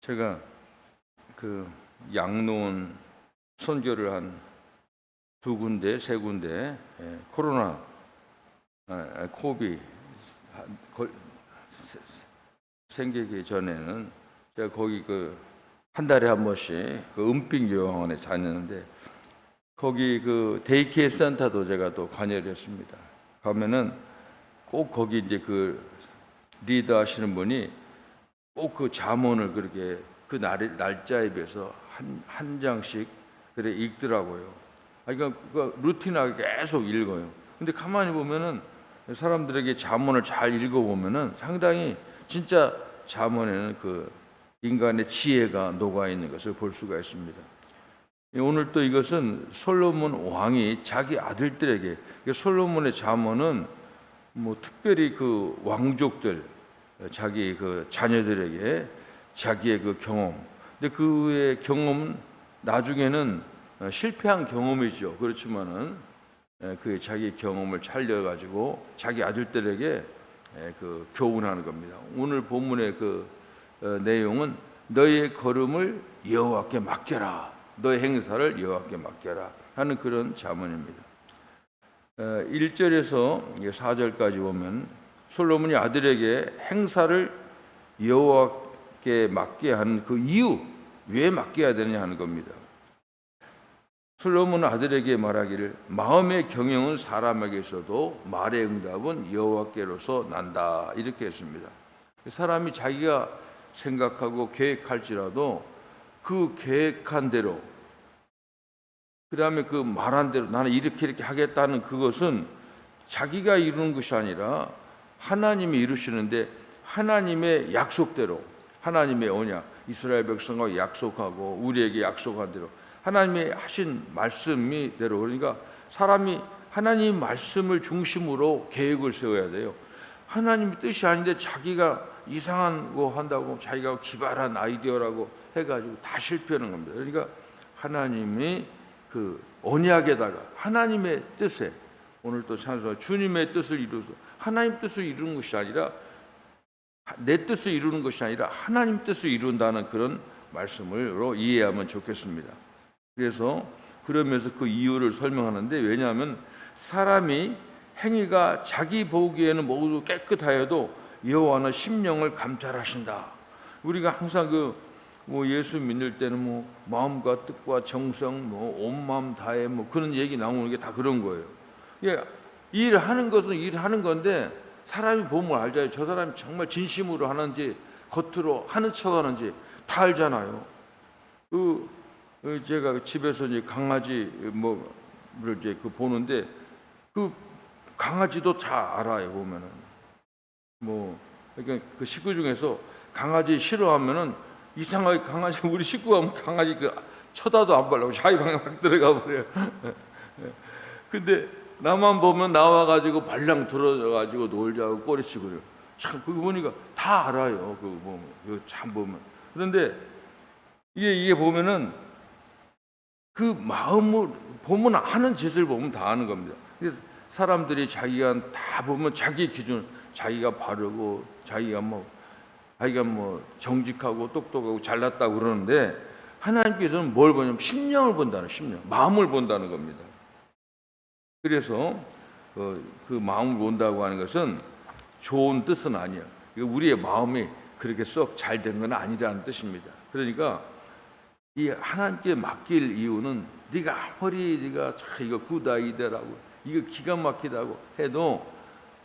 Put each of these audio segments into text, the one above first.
제가 그 양로원 선교를 한 두 군데, 세 군데, 코로나, 코비 생기기 전에는 제가 거기 한 달에 한 번씩 은빛 요양원에 다녔는데, 거기 데이케어 센터도 제가 또 관여를 했습니다. 가면은 꼭 거기 이제 리더 하시는 분이 꼭 잠언을 그렇게 날짜에 비해서 한 장씩 그래 읽더라고요. 그러니까 루틴하게 계속 읽어요. 근데 가만히 보면은 사람들에게 잠언을 잘 읽어보면은 상당히 진짜 잠언에는 인간의 지혜가 녹아 있는 것을 볼 수가 있습니다. 오늘 또 이것은 솔로몬 왕이 자기 아들들에게, 솔로몬의 잠언은 특별히 왕족들, 자기 자녀들에게 자기의 경험, 근데 그의 경험 나중에는 실패한 경험이죠. 그렇지만은 그 자기 경험을 살려가지고 자기 아들들에게 교훈하는 겁니다. 오늘 본문의 내용은 너의 걸음을 여호와께 맡겨라, 너의 행사를 여호와께 맡겨라 하는 그런 잠언입니다. 1절에서 4절까지 보면 솔로몬이 아들에게 행사를 여호와께 맡게 하는 그 이유, 왜 맡겨야 되느냐 하는 겁니다. 솔로몬 아들에게 말하기를 마음의 경영은 사람에게 있어도 말의 응답은 여호와께로서 난다, 이렇게 했습니다. 사람이 자기가 생각하고 계획할지라도 그 계획한 대로, 그 다음에 그 말한 대로 나는 이렇게 하겠다는 그것은 자기가 이루는 것이 아니라 하나님이 이루시는데, 하나님의 약속대로, 하나님의 언약, 이스라엘 백성과 약속하고 우리에게 약속한 대로 하나님이 하신 말씀이대로, 그러니까 사람이 하나님 말씀을 중심으로 계획을 세워야 돼요. 하나님의 뜻이 아닌데 자기가 이상한 거 한다고 자기가 기발한 아이디어라고 해가지고 다 실패하는 겁니다. 그러니까 하나님이 언약에다가 하나님의 뜻에, 오늘 또 찬송한 주님의 뜻을 이루어서 하나님 뜻을 이루는 것이 아니라, 내 뜻을 이루는 것이 아니라 하나님 뜻을 이룬다는 그런 말씀으로 이해하면 좋겠습니다. 그러면서 그 이유를 설명하는데, 왜냐하면 사람이 행위가 자기 보기에는 모두 깨끗하여도 여호와는 심령을 감찰하신다. 우리가 항상 예수 믿을 때는 마음과 뜻과 정성, 온 마음 다해 그런 얘기 나오는 게 다 그런 거예요. 일하는 것은 일하는 건데 사람이 보면 알잖아요. 저 사람이 정말 진심으로 하는지 겉으로 하는 척 하는지 다 알잖아요. 제가 집에서 이제 강아지 이제 보는데 강아지도 다 알아요. 보면은 그러니까 그 식구 중에서 강아지 싫어하면은 이상하게 강아지, 우리 식구가 강아지 쳐다도 안 보려고 자기 방에 막 들어가 버려요. 근데 나만 보면 나와가지고 발랑 들어가지고 놀자고 꼬리치고 그래요. 참 그거 보니까 다 알아요. 참 보면. 그런데 이게 보면은 그 마음을 보면 하는 짓을 보면 다 아는 겁니다. 그래서 사람들이 자기가 다 보면 자기 기준, 자기가 바르고 자기가 정직하고 똑똑하고 잘났다고 그러는데, 하나님께서는 뭘 보냐면 심령을 본다는, 심령, 마음을 본다는 겁니다. 그래서 그 마음을 본다고 하는 것은 좋은 뜻은 아니야. 우리의 마음이 그렇게 썩 잘 된 건 아니라는 뜻입니다. 그러니까 이 하나님께 맡길 이유는, 네가 아무리 네가 이거 굿아이디어라고 이거 기가 막히다고 해도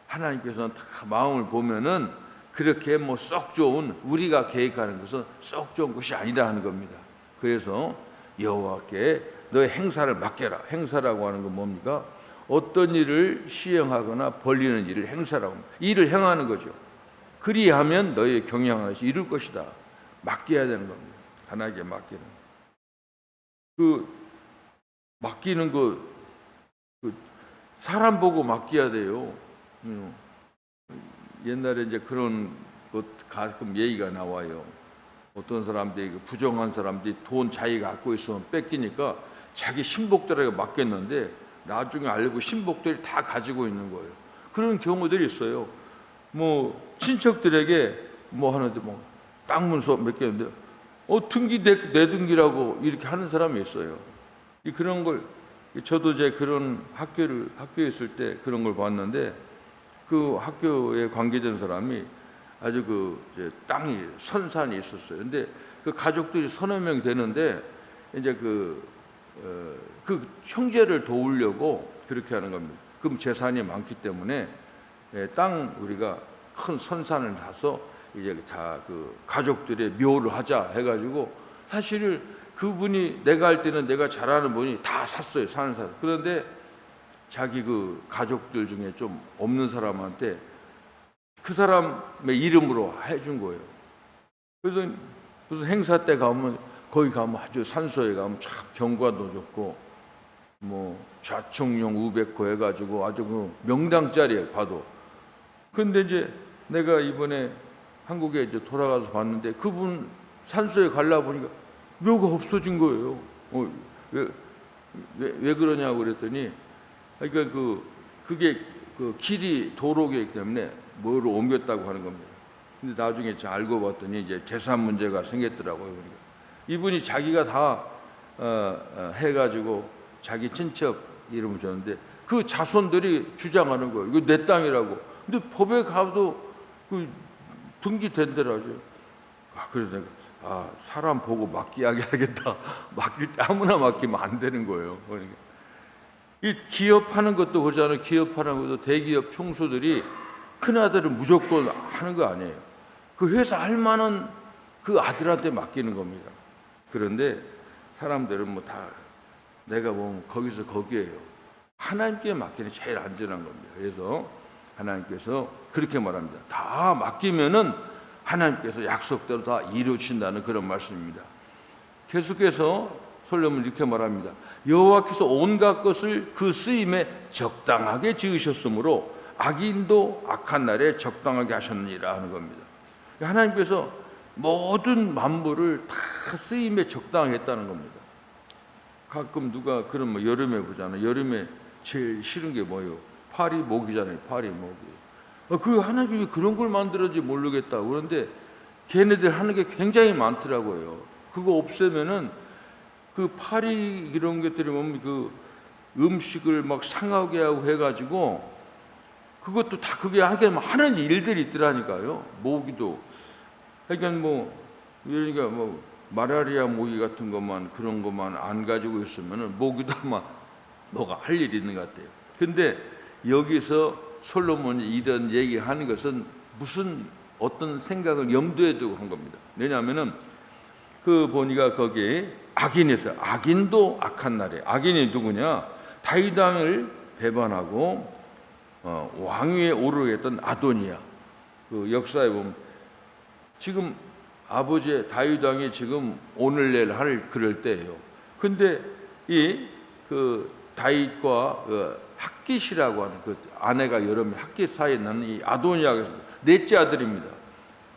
하나님께서는 다 마음을 보면은 그렇게 썩 좋은, 우리가 계획하는 것은 썩 좋은 것이 아니라 하는 겁니다. 그래서 여호와께 너의 행사를 맡겨라. 행사라고 하는 건 뭡니까? 어떤 일을 시행하거나 벌리는 일을 행사라고 합니다. 일을 행하는 거죠. 그리하면 너의 경영하는 것이 이룰 것이다. 맡겨야 되는 겁니다. 하나님께 맡기는. 맡기는 거 사람 보고 맡겨야 돼요. 옛날에 이제 그런 것 가끔 얘기가 나와요. 어떤 사람들이, 부정한 사람들이 돈 자기가 갖고 있으면 뺏기니까 자기 신복들에게 맡겼는데 나중에 알고 신복들이 다 가지고 있는 거예요. 그런 경우들이 있어요. 친척들에게 하는데 땅 문서 몇 개인데 등기 내 등기라고 이렇게 하는 사람이 있어요. 그런 걸 저도 이제 그런 학교에 있을 때 그런 걸 봤는데 그 학교에 관계된 사람이 아주 이제 땅이 선산이 있었어요. 근데 그 가족들이 서너 명이 되는데 이제 그 형제를 도우려고 그렇게 하는 겁니다. 그럼 재산이 많기 때문에 땅 우리가 큰 선산을 사서 이제 다 그 가족들의 묘를 하자 해가지고 사실 그분이 내가 할 때는 내가 잘 아는 분이 다 샀어요. 사는 사람. 그런데 자기 그 가족들 중에 좀 없는 사람한테 그 사람의 이름으로 해준 거예요. 그래서 무슨 행사 때 가면 거기 가면 아주 산소에 가면 참 경관도 좋고 뭐 좌청룡 우백호 해가지고 아주 그 명당짜리예요. 봐도. 근데 이제 내가 이번에 한국에 이제 돌아가서 봤는데 그분 산소에 가려 보니까 묘가 없어진 거예요. 왜 그러냐고 그랬더니 그러니까 그게 그 길이 도로이기 때문에 뭐로 옮겼다고 하는 겁니다. 근데 나중에 알고 봤더니 이제 재산 문제가 생겼더라고요. 그러니까 이분이 자기가 다 해가지고 자기 친척 이름을 줬는데 그 자손들이 주장하는 거예요. 이거 내 땅이라고. 근데 법에 가도 그 등기된대라죠. 그래서 내가 사람 보고 맡기야겠다. 맡길 때 아무나 맡기면 안 되는 거예요. 그러니까 이 기업하는 것도 그러잖아요. 기업하는 것도 대기업 총수들이 큰 아들은 무조건 하는 거 아니에요. 그 회사 할 만한 그 아들한테 맡기는 겁니다. 그런데 사람들은 뭐 다 내가 보면 거기서 거기에요. 하나님께 맡기는 제일 안전한 겁니다. 그래서 하나님께서 그렇게 말합니다. 다 맡기면은 하나님께서 약속대로 다 이루신다는 그런 말씀입니다. 계속해서 솔로몬은 이렇게 말합니다. 여호와께서 온갖 것을 그 쓰임에 적당하게 지으셨으므로 악인도 악한 날에 적당하게 하셨느니라 하는 겁니다. 하나님께서 모든 만물을 다 쓰임에 적당하게 했다는 겁니다. 가끔 누가 그런 뭐 여름에 보잖아요. 여름에 제일 싫은 게 뭐예요? 파리 모기잖아요. 파리 모기. 그 하나님이 그런 걸 만들었지 모르겠다. 그런데 걔네들 하는 게 굉장히 많더라고요. 그거 없애면은 그 파리 이런 것들이 보면 그 음식을 막 상하게 하고 해가지고 그것도 다 그게 하는 일들이 있더라니까요. 모기도. 그러니까 그러니까 마라리아 모기 같은 것만 그런 것만 안 가지고 있으면은 모기도 아마 뭐가 할 일이 있는 것 같아요. 근데 여기서 솔로몬이 이런 얘기하는 것은 무슨 어떤 생각을 염두에 두고 한 겁니다. 왜냐하면은 그 보니까 거기에 악인이 있어요. 악인도 악한 날에. 악인이 누구냐? 다윗 왕을 배반하고 왕위에 오르게 했던 아도니아. 그 역사에 보면 지금 아버지 다윗 왕이 지금 오늘 내일 할 그럴 때예요. 근데 이 그 다윗과 핫깃이라고 하는 그 아내가 여러 명 핫깃 사이에 나는 이 아도니아가 넷째 아들입니다.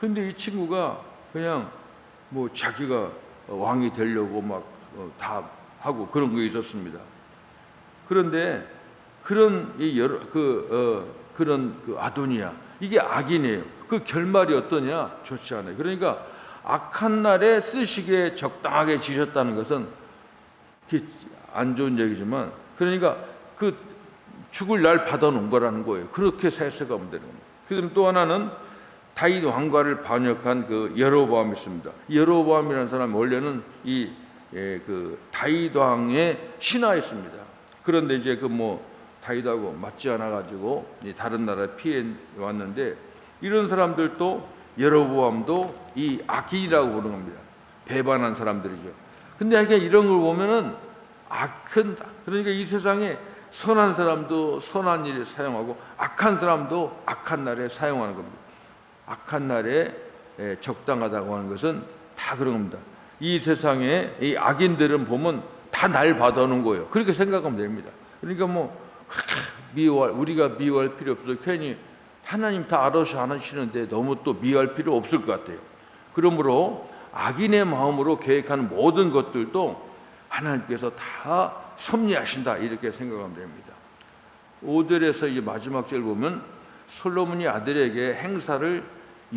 근데 이 친구가 그냥 뭐 자기가 왕이 되려고 막 다 하고 그런 게 있었습니다. 그런데 그런 그런 아도니아 이게 악인이에요. 그 결말이 어떠냐? 좋지 않아요. 그러니까 악한 날에 쓰시기에 적당하게 지셨다는 것은 안 좋은 얘기지만 그러니까 그 죽을 날 받아놓은 거라는 거예요. 그렇게 해석하면 되는 겁니다. 그다음 또 하나는 다윗 왕과를 반역한 그 여로보암이 있습니다. 여로보암이라는 사람이 원래는 그 다윗 왕의 신하였습니다. 그런데 이제 다윗하고 맞지 않아 가지고 다른 나라에 피해 왔는데 이런 사람들도 여로보암도 이 악인이라고 부르는 겁니다. 배반한 사람들이죠. 근데 이런 걸 보면은 그러니까 이 세상에 선한 사람도 선한 일에 사용하고 악한 사람도 악한 날에 사용하는 겁니다. 악한 날에 적당하다고 하는 것은 다 그런 겁니다. 이 세상에 이 악인들은 보면 다 날 받아오는 거예요. 그렇게 생각하면 됩니다. 그러니까 우리가 미워할 필요 없어요. 괜히 하나님 다 알아서 하시는데 너무 또 미워할 필요 없을 것 같아요. 그러므로 악인의 마음으로 계획하는 모든 것들도 하나님께서 다 섭리하신다 이렇게 생각하면 됩니다. 5절에서 이 마지막 절 보면 솔로몬이 아들에게 행사를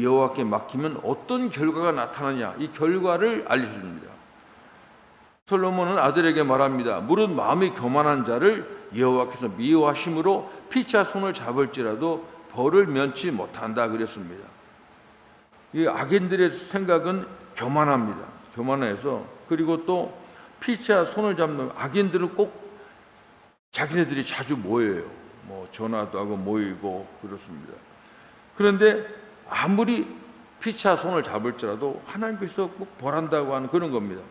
여호와께 맡기면 어떤 결과가 나타나냐, 이 결과를 알려줍니다. 솔로몬은 아들에게 말합니다. 무릇 마음이 교만한 자를 여호와께서 미워하심으로 피차 손을 잡을지라도 벌을 면치 못한다 그랬습니다. 이 악인들의 생각은 교만합니다. 교만해서, 그리고 또 피차 손을 잡는 악인들은 꼭 자기네들이 자주 모여요. 뭐 전화도 하고 모이고 그렇습니다. 그런데 아무리 피차 손을 잡을지라도 하나님께서 꼭 벌한다고 하는 그런 겁니다.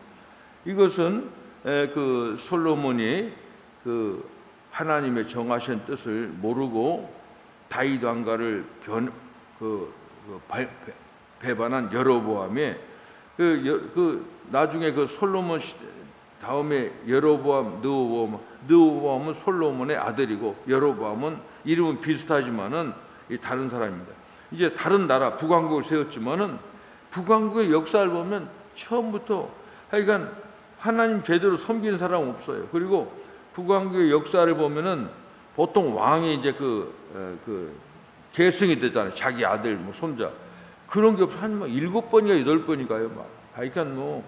이것은 그 솔로몬이 그 하나님의 정하신 뜻을 모르고 다윗 왕가를 배반한 여로보암에 나중에 그 솔로몬 시대 다음에 여로보암, 느호보암은 솔로몬의 아들이고 여로보암은 이름은 비슷하지만은 다른 사람입니다. 이제 다른 나라 북왕국을 세웠지만은 북왕국의 역사를 보면 처음부터 하여간 하나님 제대로 섬기는 사람 없어요. 그리고 북왕국의 역사를 보면은 보통 왕이 이제 그 계승이 되잖아요. 자기 아들, 뭐 손자 그런 게 한 7번인가 8번인가요. 막 하여간 뭐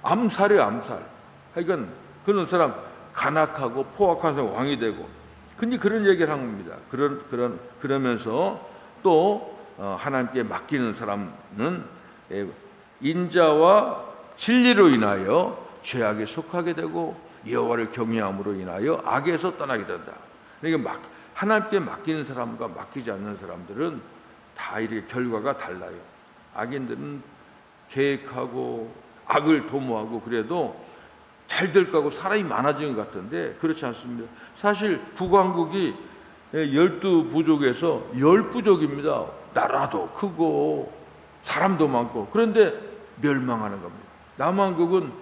암살이에요, 암살. 하여간 그런 사람 간악하고 포악한 사람 왕이 되고. 근데 그런 얘기를 한 겁니다. 그러면서 또 하나님께 맡기는 사람은 인자와 진리로 인하여 죄악에 속하게 되고 여호와를 경외함으로 인하여 악에서 떠나게 된다. 그러니까 하나님께 맡기는 사람과 맡기지 않는 사람들은 다 이렇게 결과가 달라요. 악인들은 계획하고 악을 도모하고 그래도 잘 될 거고 사람이 많아지는 것 같은데 그렇지 않습니다. 사실 북왕국이 12부족에서 10부족입니다. 나라도 크고 사람도 많고 그런데 멸망하는 겁니다. 남왕국은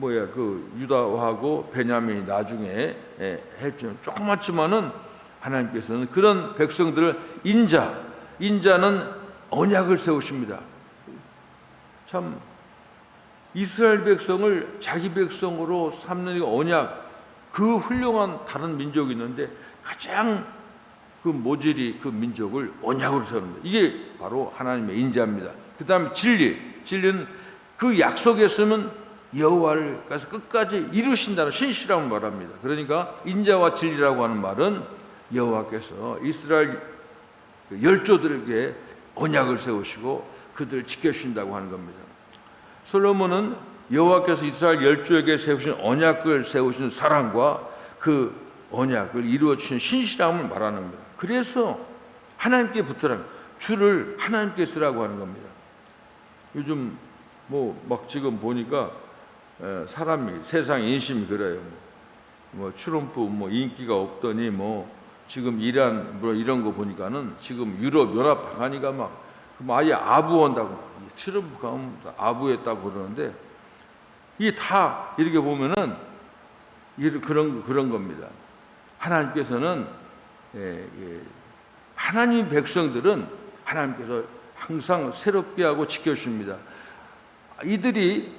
그 유다하고 베냐민이 나중에 했지만 조그맣지만은 하나님께서는 그런 백성들을 인자는 언약을 세우십니다. 참 이스라엘 백성을 자기 백성으로 삼는 언약, 그 훌륭한 다른 민족이 있는데 가장 그 모질이 그 민족을 언약으로 세우는 거예요. 이게 바로 하나님의 인자입니다. 그 다음에 진리는 그 약속했으면 여호와를 가서 끝까지 이루신다는 신실함을 말합니다. 그러니까 인자와 진리라고 하는 말은 여호와께서 이스라엘 열조들에게 언약을 세우시고 그들을 지켜주신다고 하는 겁니다. 솔로몬은 여호와께서 이스라엘 열조에게 세우신 언약을 세우신 사랑과 그 언약을 이루어 주신 신실함을 말하는 겁니다. 그래서 하나님께 붙으라는 주를 하나님께 쓰라고 하는 겁니다. 요즘 막 지금 보니까 사람이 세상 인심이 그래요. 트럼프 인기가 없더니 지금 이란 이런 거 보니까는 지금 유럽 연합 방한이가 막 아예 아부한다고 트럼프 가면 아부했다고 그러는데 이게 다 이렇게 보면은 그런 겁니다. 하나님께서는 하나님 백성들은 하나님께서 항상 새롭게 하고 지켜주십니다. 이들이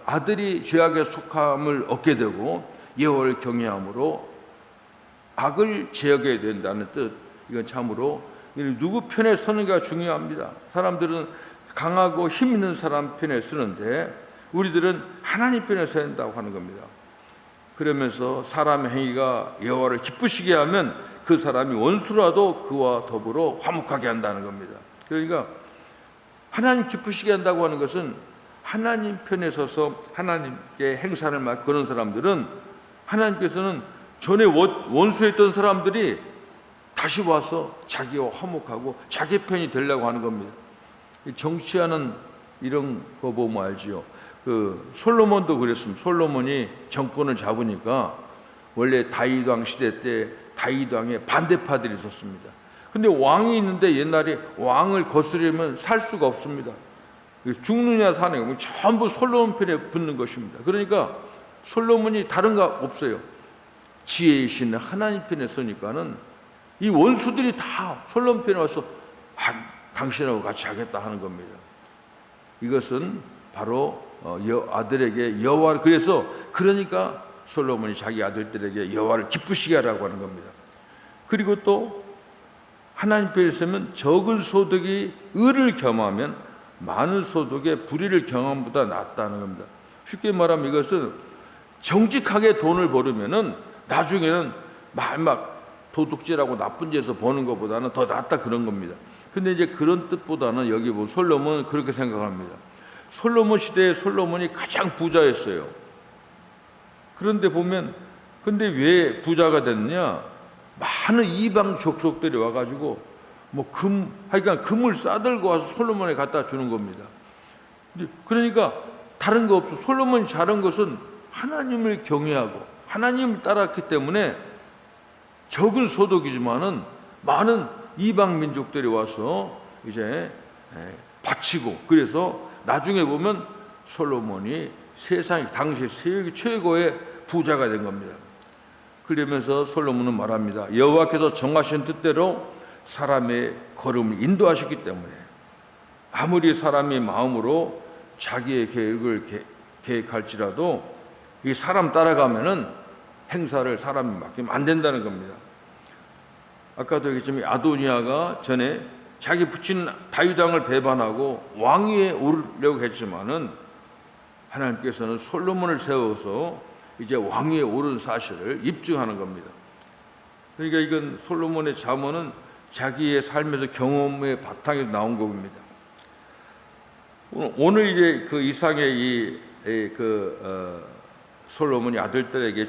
아들이 죄악에 속함을 얻게 되고 여호와를 경외함으로 악을 제어해야 된다는 뜻. 이건 참으로 누구 편에 서는가 중요합니다. 사람들은 강하고 힘 있는 사람 편에 서는데 우리들은 하나님 편에 서야 된다고 하는 겁니다. 그러면서 사람의 행위가 여호와를 기쁘시게 하면 그 사람이 원수라도 그와 더불어 화목하게 한다는 겁니다. 그러니까 하나님 기쁘시게 한다고 하는 것은 하나님 편에 서서 하나님께 행사를 맡고 그런 사람들은 하나님께서는 전에 원수했던 사람들이 다시 와서 자기와 화목하고 자기 편이 되려고 하는 겁니다. 정치하는 이런 거 보면 알지요. 솔로몬도 그랬습니다. 솔로몬이 정권을 잡으니까 원래 다윗 왕 시대 때 다윗 왕의 반대파들이 있었습니다. 근데 왕이 있는데 옛날에 왕을 거스르면 살 수가 없습니다. 죽느냐 사느냐 전부 솔로몬 편에 붙는 것입니다. 그러니까 솔로몬이 다른 거 없어요. 지혜이신 하나님 편에 서니까는 이 원수들이 다 솔로몬 편에 와서 당신하고 같이 하겠다 하는 겁니다. 이것은 바로 아들에게 여호와를 그러니까 솔로몬이 자기 아들들에게 여호와를 기쁘시게 하라고 하는 겁니다. 그리고 또 하나님 편에 있으면 적은 소득이 의를 겸하면 많은 소득의 불의를 경험보다 낫다는 겁니다. 쉽게 말하면 이것은 정직하게 돈을 벌으면은 나중에는 막 도둑질하고 나쁜 짓에서 버는 것보다는 더 낫다 그런 겁니다. 근데 이제 그런 뜻보다는 여기 보면 솔로몬은 그렇게 생각합니다. 솔로몬 시대에 솔로몬이 가장 부자였어요. 그런데 보면 근데 왜 부자가 됐느냐? 많은 이방 족속들이 와가지고 하여간 금을 싸들고 와서 솔로몬에 갖다 주는 겁니다. 그러니까 다른 거 없어. 솔로몬이 잘한 것은 하나님을 경외하고 하나님을 따랐기 때문에 적은 소득이지만은 많은 이방 민족들이 와서 이제 바치고, 그래서 나중에 보면 솔로몬이 세상 당시 세계 최고의 부자가 된 겁니다. 그러면서 솔로몬은 말합니다. 여호와께서 정하신 뜻대로 사람의 걸음을 인도하셨기 때문에 아무리 사람이 마음으로 자기의 계획을 계획할지라도 이 사람 따라가면은 행사를 사람이 맡기면 안 된다는 겁니다. 아까도 얘기했지만 아도니아가 전에 자기 부친 다윗 왕을 배반하고 왕위에 오르려고 했지만은 하나님께서는 솔로몬을 세워서 이제 왕위에 오른 사실을 입증하는 겁니다. 그러니까 이건 솔로몬의 잠언은 자기의 삶에서 경험의 바탕에서 나온 겁니다. 오늘 이제 그 이상의 솔로몬이 아들들에게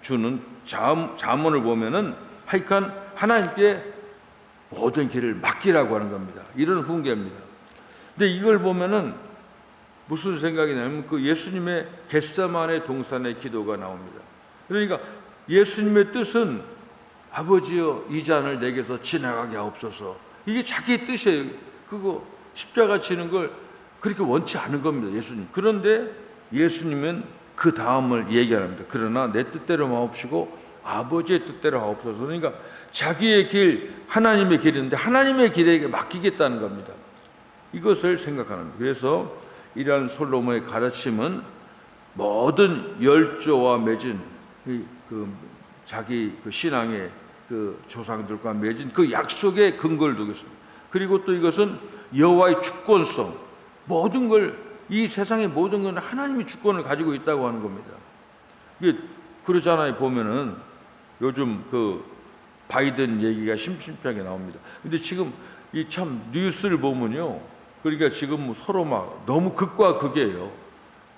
주는 잠언을 보면은 하여간 하나님께 모든 길을 맡기라고 하는 겁니다. 이런 훈계입니다. 근데 이걸 보면은 무슨 생각이 나냐면 그 예수님의 겟세마네 동산의 기도가 나옵니다. 그러니까 예수님의 뜻은 아버지여 이 잔을 내게서 지나가게 하옵소서. 이게 자기의 뜻이에요. 그거 십자가 지는 걸 그렇게 원치 않은 겁니다. 예수님. 그런데 예수님은 그 다음을 얘기합니다. 그러나 내 뜻대로 마옵시고 아버지의 뜻대로 하옵소서. 그러니까 자기의 길, 하나님의 길인데 하나님의 길에게 맡기겠다는 겁니다. 이것을 생각하는 거예요. 그래서 이러한 솔로몬의 가르침은 모든 열조와 맺은 자기 신앙의 조상들과 맺은 그 약속에 근거를 두고 있습니다. 그리고 또 이것은 여호와의 주권성, 모든 걸 이 세상의 모든 건 하나님의 주권을 가지고 있다고 하는 겁니다. 이게 그러잖아요. 보면은 요즘 바이든 얘기가 심심찮게 나옵니다. 근데 지금 이 참 뉴스를 보면요, 그러니까 지금 서로 막 너무 극과 극이에요.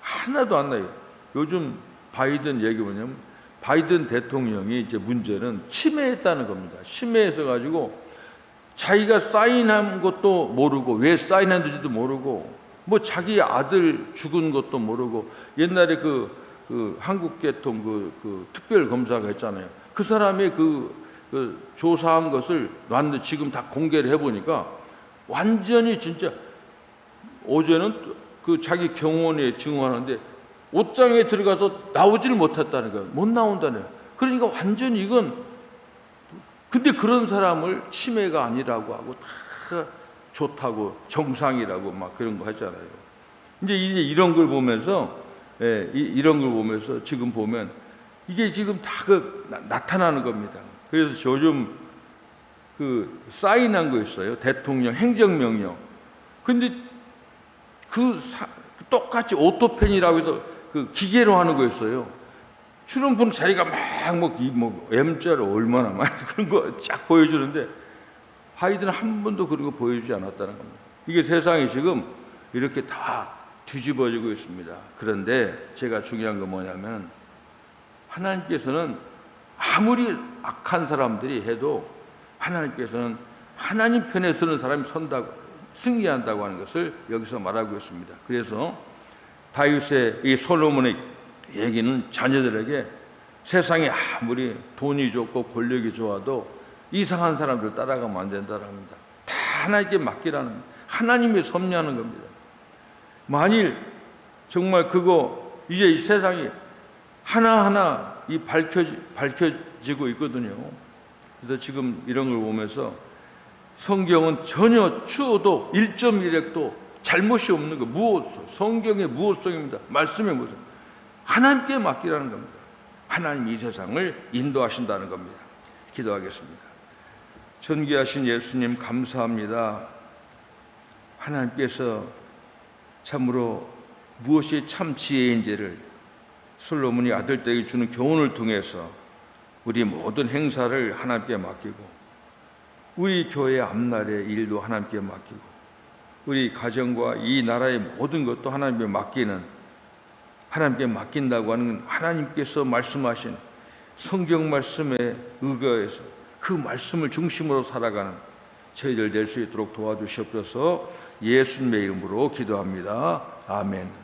하나도 안 나요. 요즘 바이든 얘기 뭐냐면 바이든 대통령이 이제 문제는 침해했다는 겁니다. 침해해서 가지고 자기가 사인한 것도 모르고 왜 사인했는지도 모르고 자기 아들 죽은 것도 모르고 옛날에 한국 계통 특별 검사가 했잖아요. 그 사람이 조사한 것을 놨는데 지금 다 공개를 해보니까 완전히 진짜 어제는 자기 경호원에 증언하는데 옷장에 들어가서 나오지를 못했다는 거예요. 못 나온다네요. 그러니까 완전히 이건 근데 그런 사람을 치매가 아니라고 하고 다 좋다고 정상이라고 막 그런 거 하잖아요. 이제 이런 걸 보면서 이런 걸 보면서 지금 보면 이게 지금 다 나타나는 겁니다. 그래서 요즘 사인한 거 있어요. 대통령 행정명령. 근데 똑같이 오토펜이라고 해서 기계로 하는 거였어요. 트럼프는 자기가 M자를 얼마나 많이 그런 거 쫙 보여주는데 바이든은 한 번도 그런 거 보여주지 않았다는 겁니다. 이게 세상이 지금 이렇게 다 뒤집어지고 있습니다. 그런데 제가 중요한 건 뭐냐면 하나님께서는 아무리 악한 사람들이 해도 하나님께서는 하나님 편에 서는 사람이 승리한다고 하는 것을 여기서 말하고 있습니다. 그래서 다윗의 이 솔로몬의 얘기는 자녀들에게 세상에 아무리 돈이 좋고 권력이 좋아도 이상한 사람들 따라가면 안 된다는 겁니다. 다 하나님께 맡기라는, 하나님의 섭리하는 겁니다. 만일 정말 이제 이 세상이 하나하나 밝혀지고 있거든요. 그래서 지금 이런 걸 보면서 성경은 전혀 추워도 1.1핵도 잘못이 없는 거, 성경의 무엇성입니다. 말씀의 무엇성. 하나님께 맡기라는 겁니다. 하나님이 이 세상을 인도하신다는 겁니다. 기도하겠습니다. 존귀하신 예수님 감사합니다. 하나님께서 참으로 무엇이 참 지혜인지를 솔로몬이 아들들에게 주는 교훈을 통해서 우리 모든 행사를 하나님께 맡기고, 우리 교회 앞날의 일도 하나님께 맡기고, 우리 가정과 이 나라의 모든 것도 하나님께 맡기는, 하나님께 맡긴다고 하는 하나님께서 말씀하신 성경 말씀에 의거해서 그 말씀을 중심으로 살아가는 저희들 될 수 있도록 도와주시옵소서. 예수님의 이름으로 기도합니다. 아멘.